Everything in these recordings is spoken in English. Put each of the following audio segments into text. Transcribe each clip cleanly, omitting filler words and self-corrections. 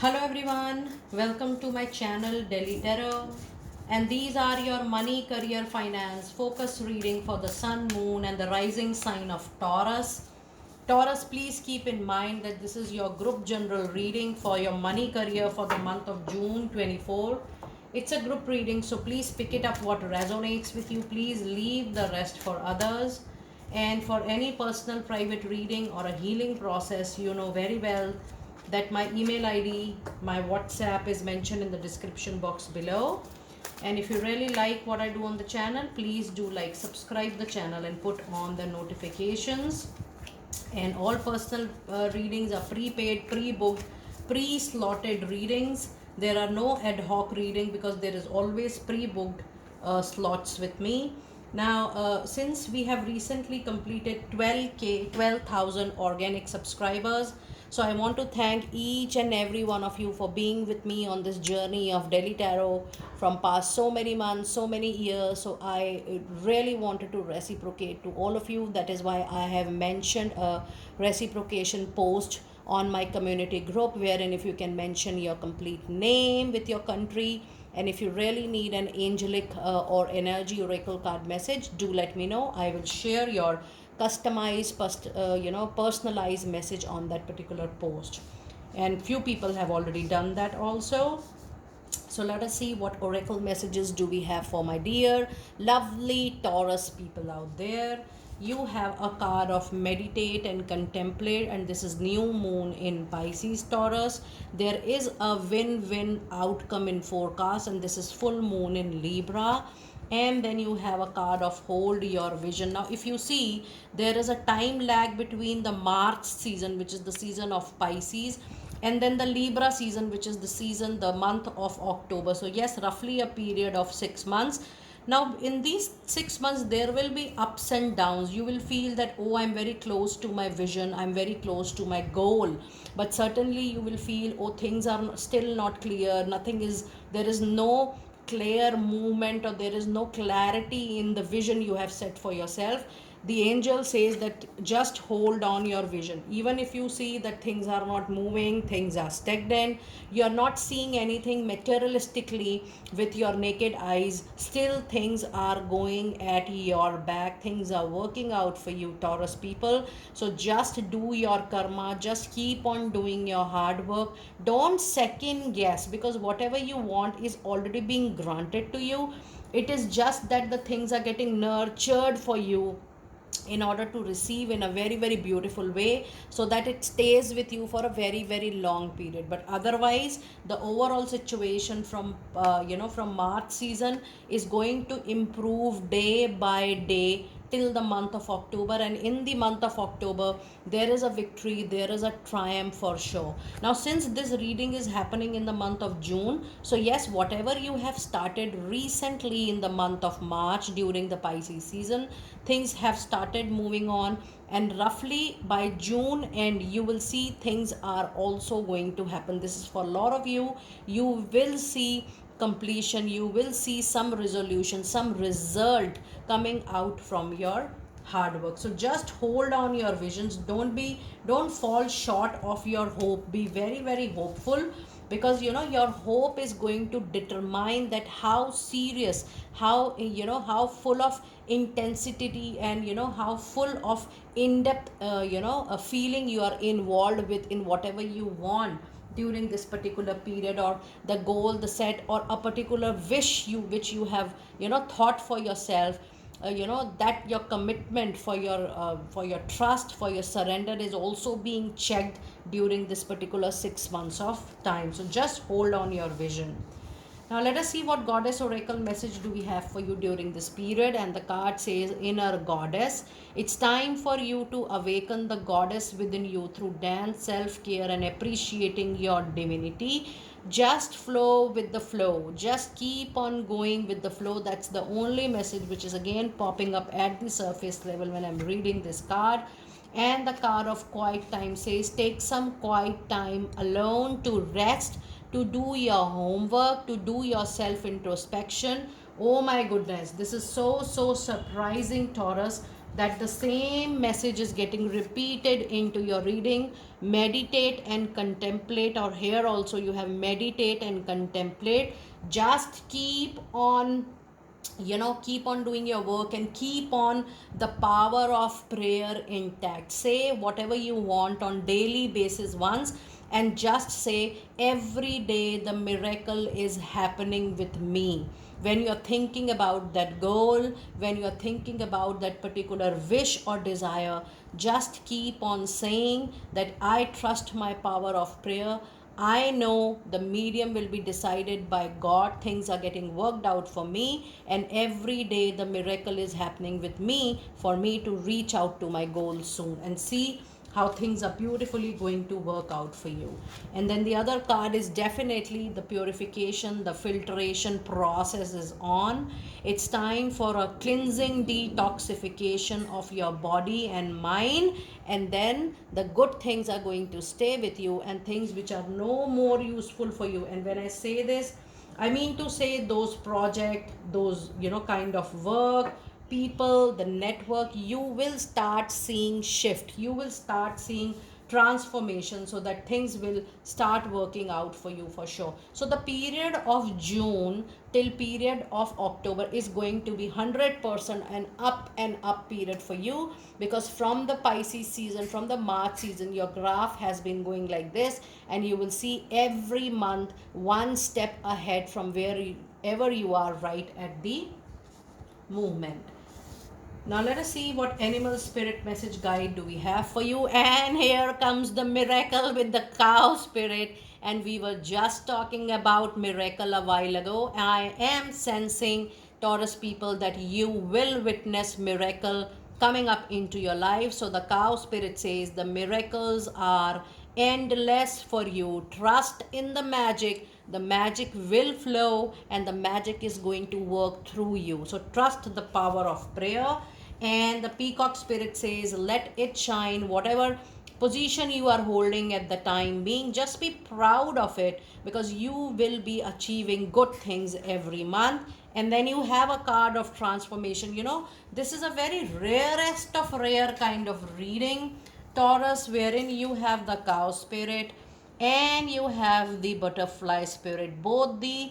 Hello everyone, welcome to my channel Delhi Tarot, and these are your money, career, finance focus reading for the sun, moon and the rising sign of Taurus. Taurus, please keep in mind that this is your group general reading for your money career for the month of June 24. It's a group reading, so please pick it up what resonates with you. Please leave the rest for others. And for any personal private reading or a healing process, you know very well that my email ID, my WhatsApp is mentioned in the description box below. And if you really like what I do on the channel, please do like, subscribe the channel and put on the notifications. And all personal readings are prepaid, pre-booked, pre-slotted readings. There are no ad hoc reading because there is always pre-booked slots with me. Now, since we have recently completed 12,000 organic subscribers, so I want to thank each and every one of you for being with me on this journey of Delhi Tarot from past so many months, so many years. So I really wanted to reciprocate to all of you. That is why I have mentioned a reciprocation post on my community group, wherein if you can mention your complete name with your country, and if you really need an angelic or energy oracle card message, do let me know. I will share your customized personalized message on that particular post, and few people have already done that also. So let us see what oracle messages do we have for my dear lovely Taurus people out there. You have a card of meditate and contemplate, and this is new moon in Pisces Taurus. There is a win-win outcome in forecast, and this is full moon in Libra. And then you have a card of hold your vision. Now if you see, there is a time lag between the March season, which is the season of Pisces, and then the Libra season, which is the season, the month of October. So yes, roughly a period of 6 months. Now in these 6 months there will be ups and downs. You will feel that, oh, I'm very close to my vision, I'm very close to my goal, but certainly you will feel, oh, things are still not clear, nothing is, there is no clear movement, or there is no clarity in the vision you have set for yourself. The angel says that just hold on your vision. Even if you see that things are not moving, things are stagnant, you are not seeing anything materialistically with your naked eyes, still things are going at your back, things are working out for you, Taurus people. So just do your karma, just keep on doing your hard work. Don't second guess, because whatever you want is already being granted to you. It is just that the things are getting nurtured for you in order to receive in a very very beautiful way, so that it stays with you for a very very long period. But otherwise, the overall situation from from March season is going to improve day by day till the month of October. And in the month of October, there is a victory, there is a triumph for sure. Now since this reading is happening in the month of June, so yes, whatever you have started recently in the month of March during the Pisces season, things have started moving on, and roughly by June end you will see things are also going to happen. This is for a lot of you. You will see completion, you will see some resolution, some result coming out from your hard work. So just hold on your visions, don't fall short of your hope, be very very hopeful, because your hope is going to determine that how serious, how how full of intensity, and how full of in-depth a feeling you are involved with in whatever you want during this particular period, or the goal, the set, or a particular wish which you have thought for yourself. That your commitment, for your trust, for your surrender is also being checked during this particular 6 months of time. So just hold on your vision. Now let us see what goddess oracle message do we have for you during this period. And the card says, inner goddess, it's time for you to awaken the goddess within you through dance, self-care and appreciating your divinity. Just flow with the flow, just keep on going with the flow. That's the only message which is again popping up at the surface level when I'm reading this card. And the card of quiet time says, take some quiet time alone to rest, to do your homework, to do your self introspection. Oh my goodness, this is so surprising, Taurus. that the same message is getting repeated into your reading. Meditate and contemplate, or here also you have meditate and contemplate. Just keep on, keep on doing your work and keep on the power of prayer intact. Say whatever you want on daily basis once, and just say every day the miracle is happening with me. When you're thinking about that goal, when you're thinking about that particular wish or desire, just keep on saying that I trust my power of prayer. I know the medium will be decided by God. Things are getting worked out for me, and every day the miracle is happening with me for me to reach out to my goal soon. And see how things are beautifully going to work out for you. And then the other card is definitely the purification, the filtration process is on. It's time for a cleansing detoxification of your body and mind, and then the good things are going to stay with you, and things which are no more useful for you. And when I say this, I mean to say those project, those kind of work, people, the network, you will start seeing shift, you will start seeing transformation, so that things will start working out for you for sure. So the period of June till period of October is going to be 100% an up period for you, because from the Pisces season, from the March season, your graph has been going like this, and you will see every month one step ahead from wherever you are right at the movement. Now let us see what animal spirit message guide do we have for you. And here comes the miracle with the cow spirit. And we were just talking about miracle a while ago. I am sensing, Taurus people, that you will witness miracle coming up into your life. So the cow spirit says the miracles are endless for you. Trust in the magic. The magic will flow, and the magic is going to work through you. So trust the power of prayer. And the peacock spirit says, let it shine. Whatever position you are holding at the time being, just be proud of it, because you will be achieving good things every month. And then you have a card of transformation. This is a very rarest of rare kind of reading, Taurus, wherein you have the cow spirit and you have the butterfly spirit. Both the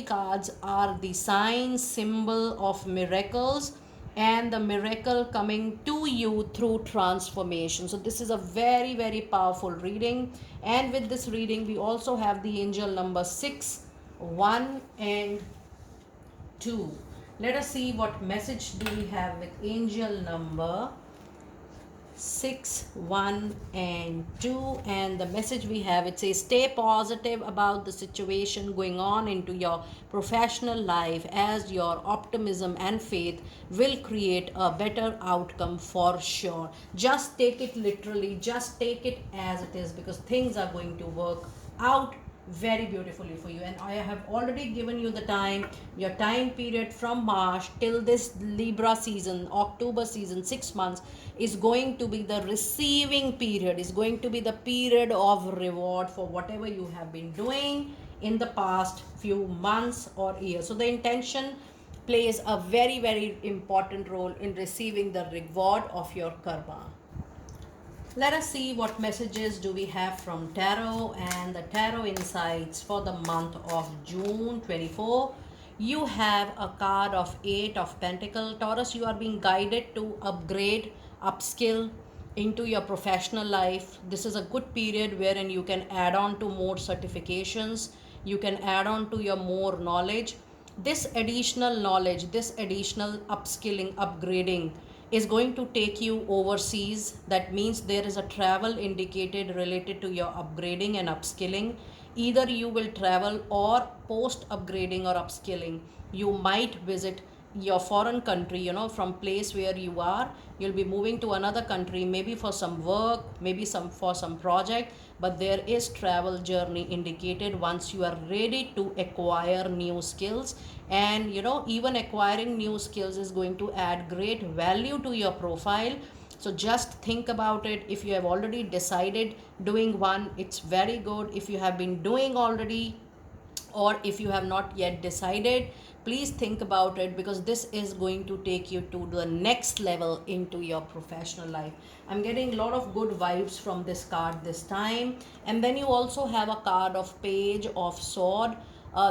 cards are the sign symbol of miracles, and the miracle coming to you through transformation. So this is a very, very powerful reading. And with this reading, we also have the angel number 6, 1 and 2. Let us see what message do we have with angel number 6, 1 and 2. And the message we have, it says, stay positive about the situation going on into your professional life, as your optimism and faith will create a better outcome for sure. Just take it literally, just take it as it is, because things are going to work out very beautifully for you. And I have already given you the time, your time period from March till this Libra season, October season, 6 months is going to be the receiving period, is going to be the period of reward for whatever you have been doing in the past few months or years. So the intention plays a very, very important role in receiving the reward of your karma. Let us see what messages do we have from Tarot and the Tarot Insights for the month of June 24. You have a card of 8 of Pentacles. Taurus, you are being guided to upgrade, upskill into your professional life. This is a good period wherein you can add on to more certifications. You can add on to your more knowledge. This additional knowledge, this additional upskilling, upgrading is going to take you overseas. That means there is a travel indicated related to your upgrading and upskilling. Either you will travel, or post upgrading or upskilling, you might visit your foreign country, from place where you are, you'll be moving to another country, maybe for some work, maybe for some project, but there is travel journey indicated once you are ready to acquire new skills. And even acquiring new skills is going to add great value to your profile. So just think about it. If you have already decided doing one, it's very good. If you have been doing already, or if you have not yet decided, please think about it, because this is going to take you to the next level into your professional life. I'm getting a lot of good vibes from this card this time. And then you also have a card of Page of Sword.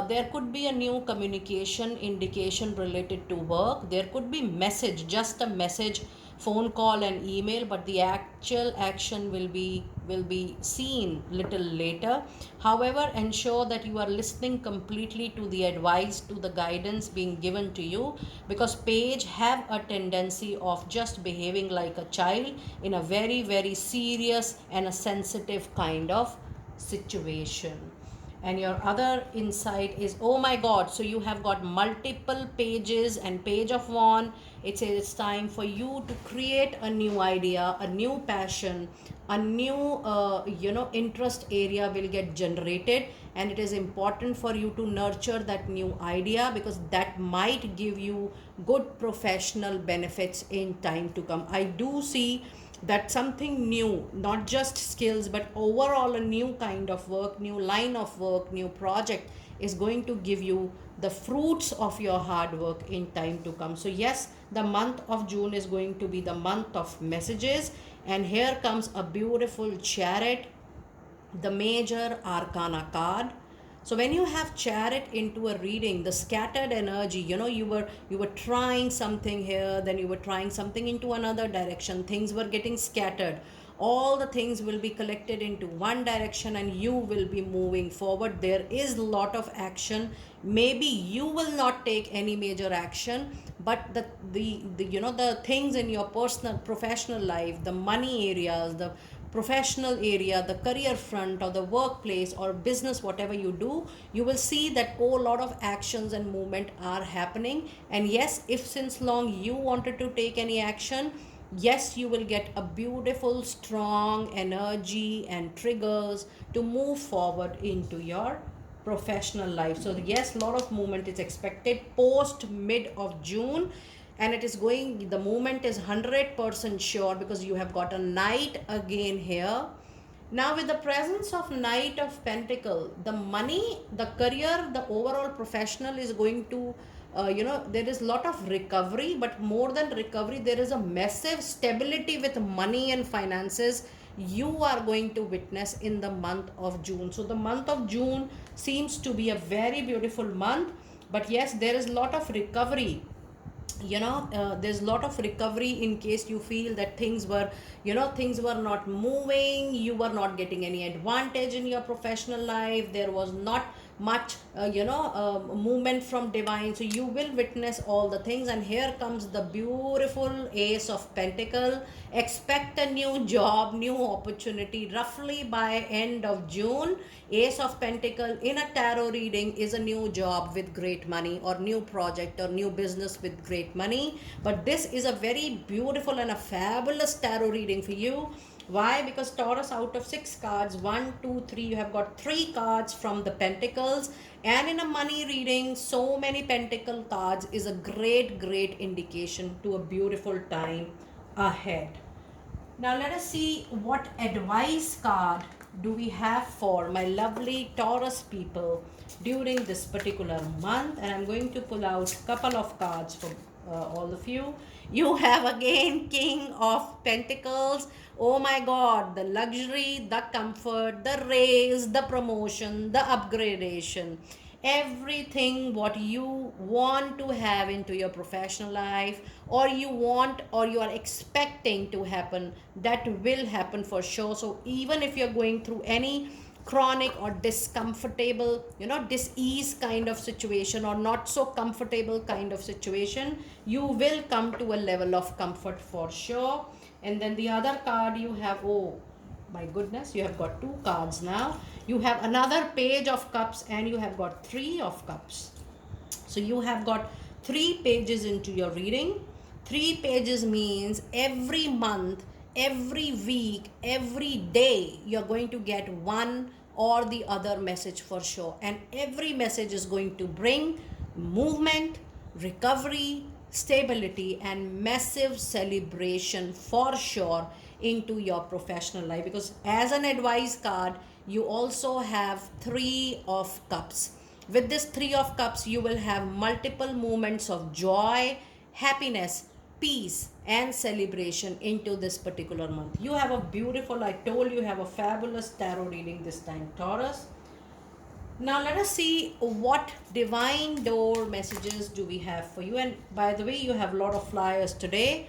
There could be a new communication indication related to work. There could be message, just a message, phone call and email, but the actual action will be seen little later. However, ensure that you are listening completely to the advice, to the guidance being given to you, because Page have a tendency of just behaving like a child in a very very serious and a sensitive kind of situation. And your other insight is, oh my god, so you have got multiple pages and Page of Wand. It says it's time for you to create a new idea, a new passion, a new interest area will get generated, and it is important for you to nurture that new idea, because that might give you good professional benefits in time to come. I do see that something new, not just skills, but overall a new kind of work, new line of work, new project is going to give you the fruits of your hard work in time to come. So yes, the month of June is going to be the month of messages. And here comes a beautiful Chariot, the major arcana card. So when you have Chariot into a reading, the scattered energy, you were trying something here, then you were trying something into another direction, things were getting scattered. All the things will be collected into one direction and you will be moving forward. There is a lot of action. Maybe you will not take any major action, but the things in your personal professional life, the money areas, the professional area, the career front, or the workplace or business, whatever you do, you will see that a lot of actions and movement are happening. And yes, if since long you wanted to take any action, yes, you will get a beautiful strong energy and triggers to move forward into your professional life. So yes, a lot of movement is expected post mid of June, and it is going, the movement is 100% sure, because you have got a Knight again here. Now with the presence of Knight of Pentacle, the money, the career, the overall professional is going to there is a lot of recovery, but more than recovery, there is a massive stability with money and finances you are going to witness in the month of June. So the month of June seems to be a very beautiful month, but yes, there is a lot of recovery. There's a lot of recovery in case you feel that things were not moving, you were not getting any advantage in your professional life, there was not much movement from divine. So you will witness all the things. And here comes the beautiful Ace of Pentacle. Expect a new job, new opportunity roughly by end of June. Ace of Pentacle in a tarot reading is a new job with great money, or new project or new business with great money. But this is a very beautiful and a fabulous tarot reading for you. Why? Because Taurus, out of 6 cards, 1, 2, 3, you have got 3 cards from the Pentacles. And in a money reading, so many Pentacle cards is a great indication to a beautiful time ahead. Now let us see what advice card do we have for my lovely Taurus people during this particular month. And I'm going to pull out a couple of cards for all of you. You have again King of Pentacles. Oh my god, the luxury, the comfort, the raise, the promotion, the upgradation, everything what you want to have into your professional life, or you want or you are expecting to happen, that will happen for sure. So even if you're going through any chronic or discomfortable, dis-ease kind of situation, or not so comfortable kind of situation, you will come to a level of comfort for sure. And then the other card you have, oh my goodness, you have got 2 cards now. You have another Page of Cups, and you have got 3 of Cups. So you have got 3 pages into your reading. 3 pages means every month, every week, every day, you're going to get one or the other message for sure. And every message is going to bring movement, recovery, stability, and massive celebration for sure into your professional life. Because as an advice card, you also have 3 of Cups. With this Three of Cups, you will have multiple moments of joy, happiness, peace, and celebration into this particular month. You have a beautiful, I told you, have a fabulous tarot reading this time, Taurus. Now let us see what divine door messages do we have for you. And by the way, you have a lot of flyers today.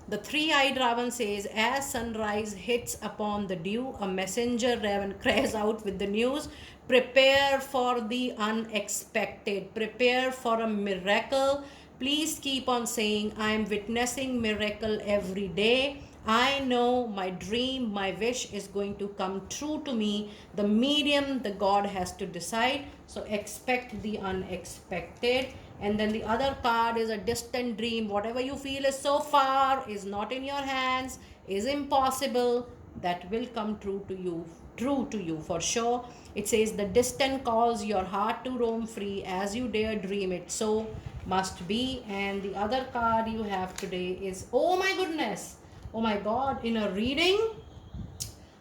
The three-eyed raven says, as sunrise hits upon the dew, a messenger raven cries out with the news, prepare for the unexpected, prepare for a miracle. Please keep on saying, I am witnessing miracle every day. I know my dream, my wish is going to come true to me. The medium, the God has to decide. So expect the unexpected. And then the other card is a distant dream. Whatever you feel is so far, is not in your hands, is impossible, that will come true to you for sure. It says the distant calls your heart to roam free as you dare dream it. So must be. And the other card you have today is, oh my goodness, oh my God, in a reading,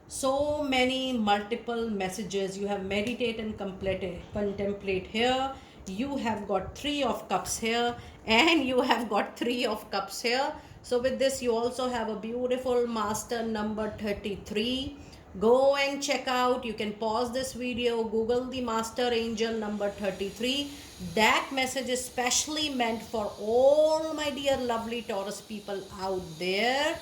so many multiple messages. You have meditate and contemplate here. You have got Three of Cups here, and you have got Three of Cups here. So with this, you also have a beautiful master number 33. Go and check out. You can pause this video, Google the master angel number 33. That message is specially meant for all my dear lovely Taurus people out there.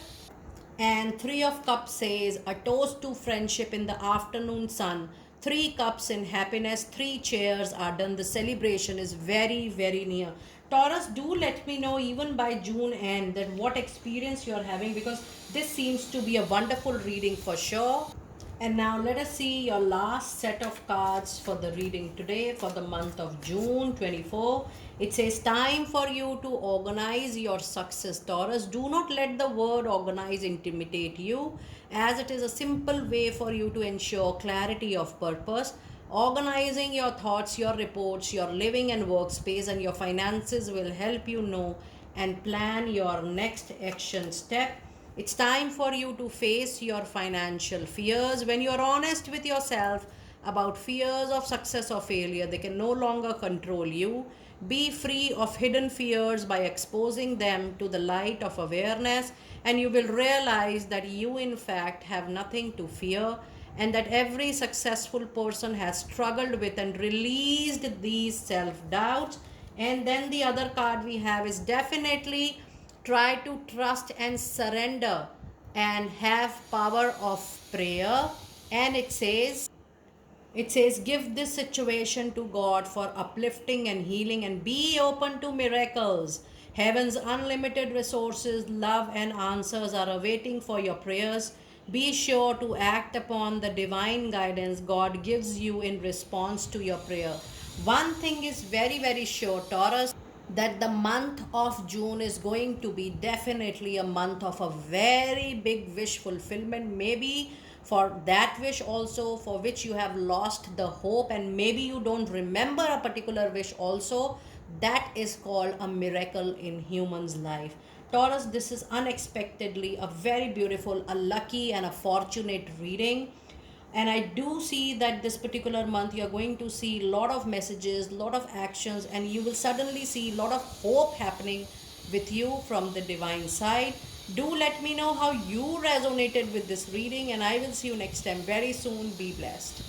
And Three of Cups says, a toast to friendship in the afternoon sun. Three cups in happiness, three chairs are done. The celebration is very, very near. Taurus, do let me know even by June end that what experience you are having, because this seems to be a wonderful reading for sure. And now let us see your last set of cards for the reading today for the month of June 24. It says, time for you to organize your success, Taurus. Do not let the word organize intimidate you, as it is a simple way for you to ensure clarity of purpose. Organizing your thoughts, your reports, your living and workspace, and your finances will help you know and plan your next action step. It's time for you to face your financial fears. When you're honest with yourself about fears of success or failure, they can no longer control you. Be free of hidden fears by exposing them to the light of awareness, and you will realize that you, in fact, have nothing to fear, and that every successful person has struggled with and released these self-doubts. And then the other card we have is definitely try to trust and surrender and have power of prayer. And it says, give this situation to God for uplifting and healing, and be open to miracles. Heaven's unlimited resources, love, and answers are awaiting for your prayers. Be sure to act upon the divine guidance God gives you in response to your prayer. One thing is very, very sure, Taurus, that the month of June is going to be definitely a month of a very big wish fulfillment. Maybe for that wish also for which you have lost the hope, and maybe you don't remember a particular wish also, that is called a miracle in human's life. Taurus, this is unexpectedly a very beautiful, a lucky and a fortunate reading. And I do see that this particular month you're going to see a lot of messages, a lot of actions, and you will suddenly see a lot of hope happening with you from the divine side. Do let me know how you resonated with this reading, and I will see you next time very soon. Be blessed.